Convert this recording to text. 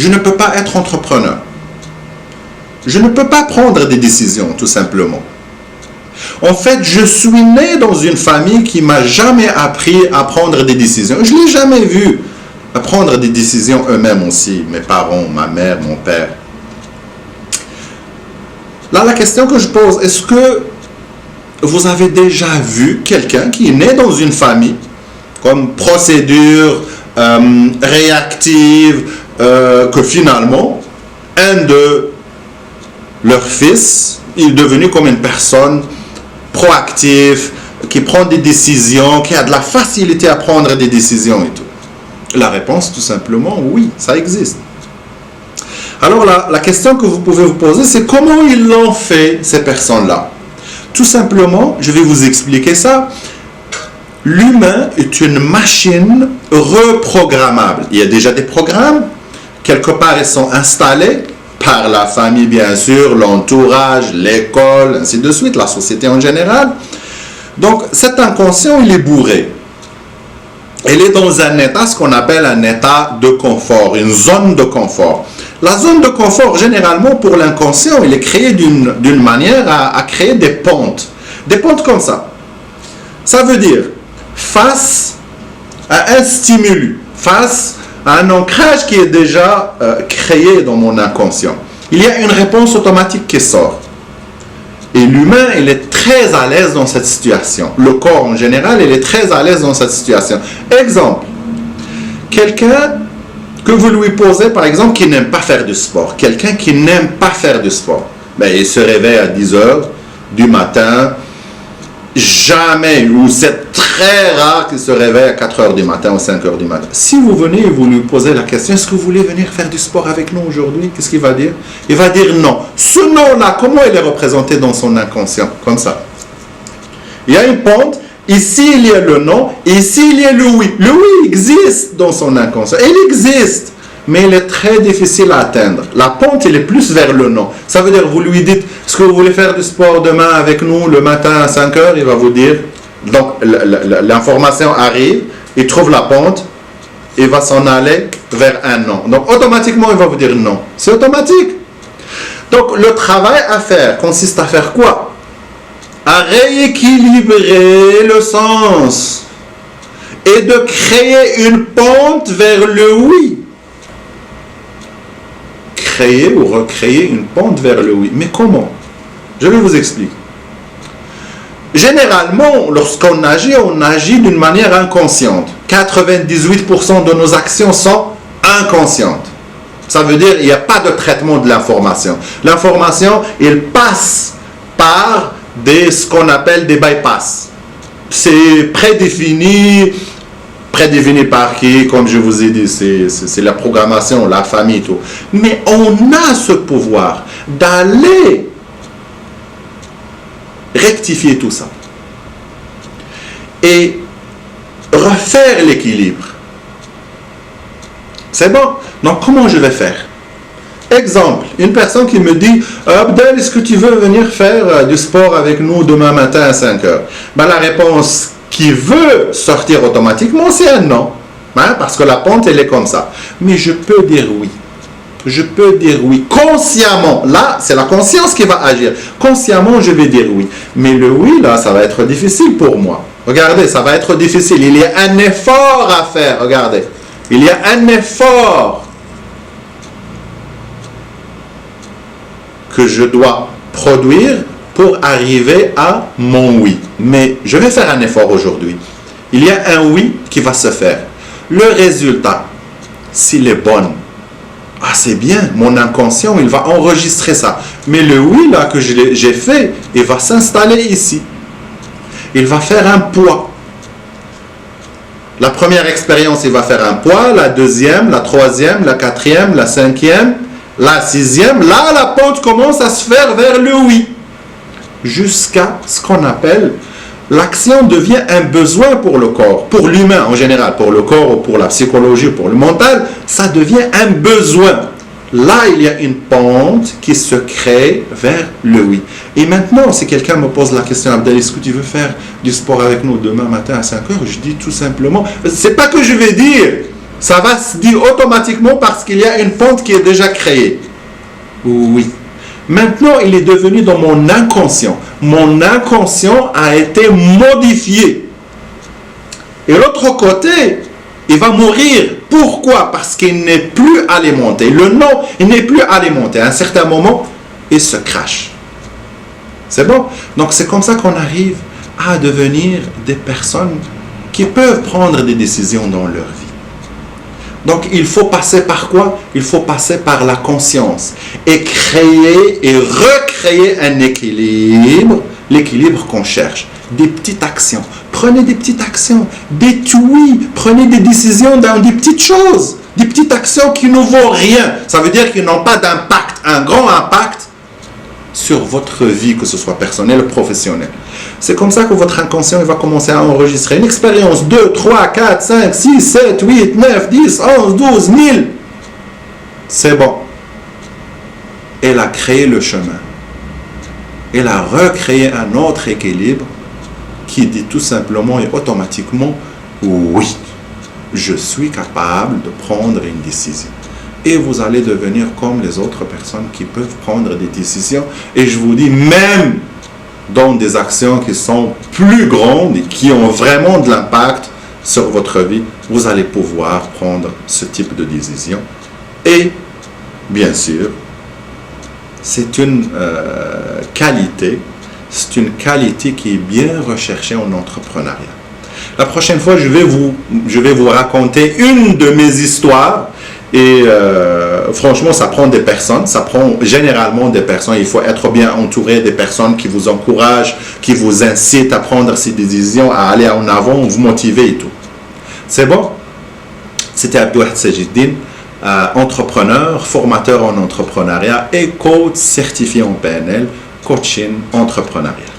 je ne peux pas être entrepreneur. Je ne peux pas prendre des décisions, tout simplement. En fait, je suis né dans une famille qui m'a jamais appris à prendre des décisions. Je ne l'ai jamais vu à prendre des décisions eux-mêmes aussi, mes parents, ma mère, mon père. Là, la question que je pose, est-ce que vous avez déjà vu quelqu'un qui est né dans une famille, comme procédure réactive, que finalement, un de leurs fils est devenu comme une personne proactive, qui prend des décisions, qui a de la facilité à prendre des décisions et tout? La réponse, tout simplement, oui, ça existe. Alors la question que vous pouvez vous poser, c'est comment ils l'ont fait, ces personnes-là? Tout simplement, je vais vous expliquer ça. L'humain est une machine reprogrammable. Il y a déjà des programmes, quelque part ils sont installés par la famille bien sûr, l'entourage, l'école, ainsi de suite, la société en général. Donc cet inconscient, il est bourré. Il est dans un état, ce qu'on appelle un état de confort, une zone de confort. La zone de confort, généralement, pour l'inconscient, il est créé d'une manière à créer des pentes comme ça. Ça veut dire, face à un stimulus, face à un ancrage qui est déjà créé dans mon inconscient, il y a une réponse automatique qui sort. Et l'humain, il est très à l'aise dans cette situation. Le corps, en général, il est très à l'aise dans cette situation. Exemple, quelqu'un que vous lui posez, par exemple, qui n'aime pas faire du sport. Quelqu'un qui n'aime pas faire du sport. Ben, il se réveille à 10 heures du matin. Jamais, ou c'est très rare qu'il se réveille à 4 heures du matin ou 5 heures du matin. Si vous venez et vous lui posez la question, est-ce que vous voulez venir faire du sport avec nous aujourd'hui? Qu'est-ce qu'il va dire? Il va dire non. Ce non-là, comment il est représenté dans son inconscient? Comme ça. Il y a une pente. Ici, il y a le non. Ici, il y a le oui. Le oui existe dans son inconscient. Il existe. Mais il est très difficile à atteindre. La pente, elle est plus vers le non. Ça veut dire, vous lui dites, est-ce que vous voulez faire du sport demain avec nous le matin à 5 heures? Il va vous dire, donc l'information arrive, il trouve la pente, il va s'en aller vers un non. Donc automatiquement, il va vous dire non. C'est automatique. Donc le travail à faire consiste à faire quoi? À rééquilibrer le sens et de créer une pente vers le oui. Créer ou recréer une pente vers le oui. Mais comment? Je vais vous expliquer. Généralement, lorsqu'on agit d'une manière inconsciente. 98% de nos actions sont inconscientes. Ça veut dire qu'il n'y a pas de traitement de l'information. L'information, elle passe par ce qu'on appelle des bypass. C'est prédéfini par qui, comme je vous ai dit, c'est la programmation, la famille, tout. Mais on a ce pouvoir d'aller rectifier tout ça et refaire l'équilibre. C'est bon? Donc, comment je vais faire? Exemple, une personne qui me dit « Abdel, est-ce que tu veux venir faire du sport avec nous demain matin à 5 heures ?» Ben, la réponse qui veut sortir automatiquement, c'est un non. Hein? Parce que la pente, elle est comme ça. Mais je peux dire oui. Je peux dire oui. Consciemment, là, c'est la conscience qui va agir. Consciemment, je vais dire oui. Mais le oui, là, ça va être difficile pour moi. Regardez, ça va être difficile. Il y a un effort à faire. Regardez. Il y a un effort que je dois produire pour arriver à mon oui. Mais je vais faire un effort aujourd'hui. Il y a un oui qui va se faire. Le résultat, s'il est bon, c'est bien, mon inconscient, il va enregistrer ça. Mais le oui là que j'ai fait, il va s'installer ici. Il va faire un poids. La première expérience, il va faire un poids, la deuxième, la troisième, la quatrième, la cinquième, la sixième. Là, la pente commence à se faire vers le oui. Jusqu'à ce qu'on appelle, l'action devient un besoin pour le corps, pour l'humain en général, pour le corps ou pour la psychologie, pour le mental, ça devient un besoin. Là, il y a une pente qui se crée vers le oui. Et maintenant, si quelqu'un me pose la question, Abdel, est-ce que tu veux faire du sport avec nous demain matin à 5 heures? Je dis tout simplement, c'est pas que je vais dire, Ça va se dire automatiquement parce qu'il y a une pente qui est déjà créée. Oui. Maintenant, il est devenu dans mon inconscient. Mon inconscient a été modifié. Et l'autre côté, il va mourir. Pourquoi? Parce qu'il n'est plus alimenté. Le nom, il n'est plus alimenté. À un certain moment, il se crache. C'est bon? Donc, c'est comme ça qu'on arrive à devenir des personnes qui peuvent prendre des décisions dans leur vie. Donc, il faut passer par quoi? Il faut passer par la conscience et créer et recréer un équilibre, l'équilibre qu'on cherche. Des petites actions. Prenez des petites actions. Dites oui. Prenez des décisions dans des petites choses. Des petites actions qui ne vaut rien. Ça veut dire qu'ils n'ont pas d'impact, un grand impact sur votre vie, que ce soit personnelle ou professionnelle. C'est comme ça que votre inconscient va commencer à enregistrer une expérience 2, 3, 4, 5, 6, 7, 8, 9, 10, 11, 12, 1000. C'est bon. Elle a créé le chemin. Elle a recréé un autre équilibre qui dit tout simplement et automatiquement oui, je suis capable de prendre une décision. Et vous allez devenir comme les autres personnes qui peuvent prendre des décisions. Et je vous dis, même dans des actions qui sont plus grandes et qui ont vraiment de l'impact sur votre vie, vous allez pouvoir prendre ce type de décision. Et, bien sûr, c'est une qualité qui est bien recherchée en entrepreneuriat. La prochaine fois, je vais vous raconter une de mes histoires. Et franchement, ça prend des personnes, ça prend généralement des personnes. Il faut être bien entouré des personnes qui vous encouragent, qui vous incitent à prendre ces décisions, à aller en avant, vous motiver et tout. C'est bon? C'était Abdouahad Sajiddine, entrepreneur, formateur en entrepreneuriat et coach certifié en PNL, coaching entrepreneuriat.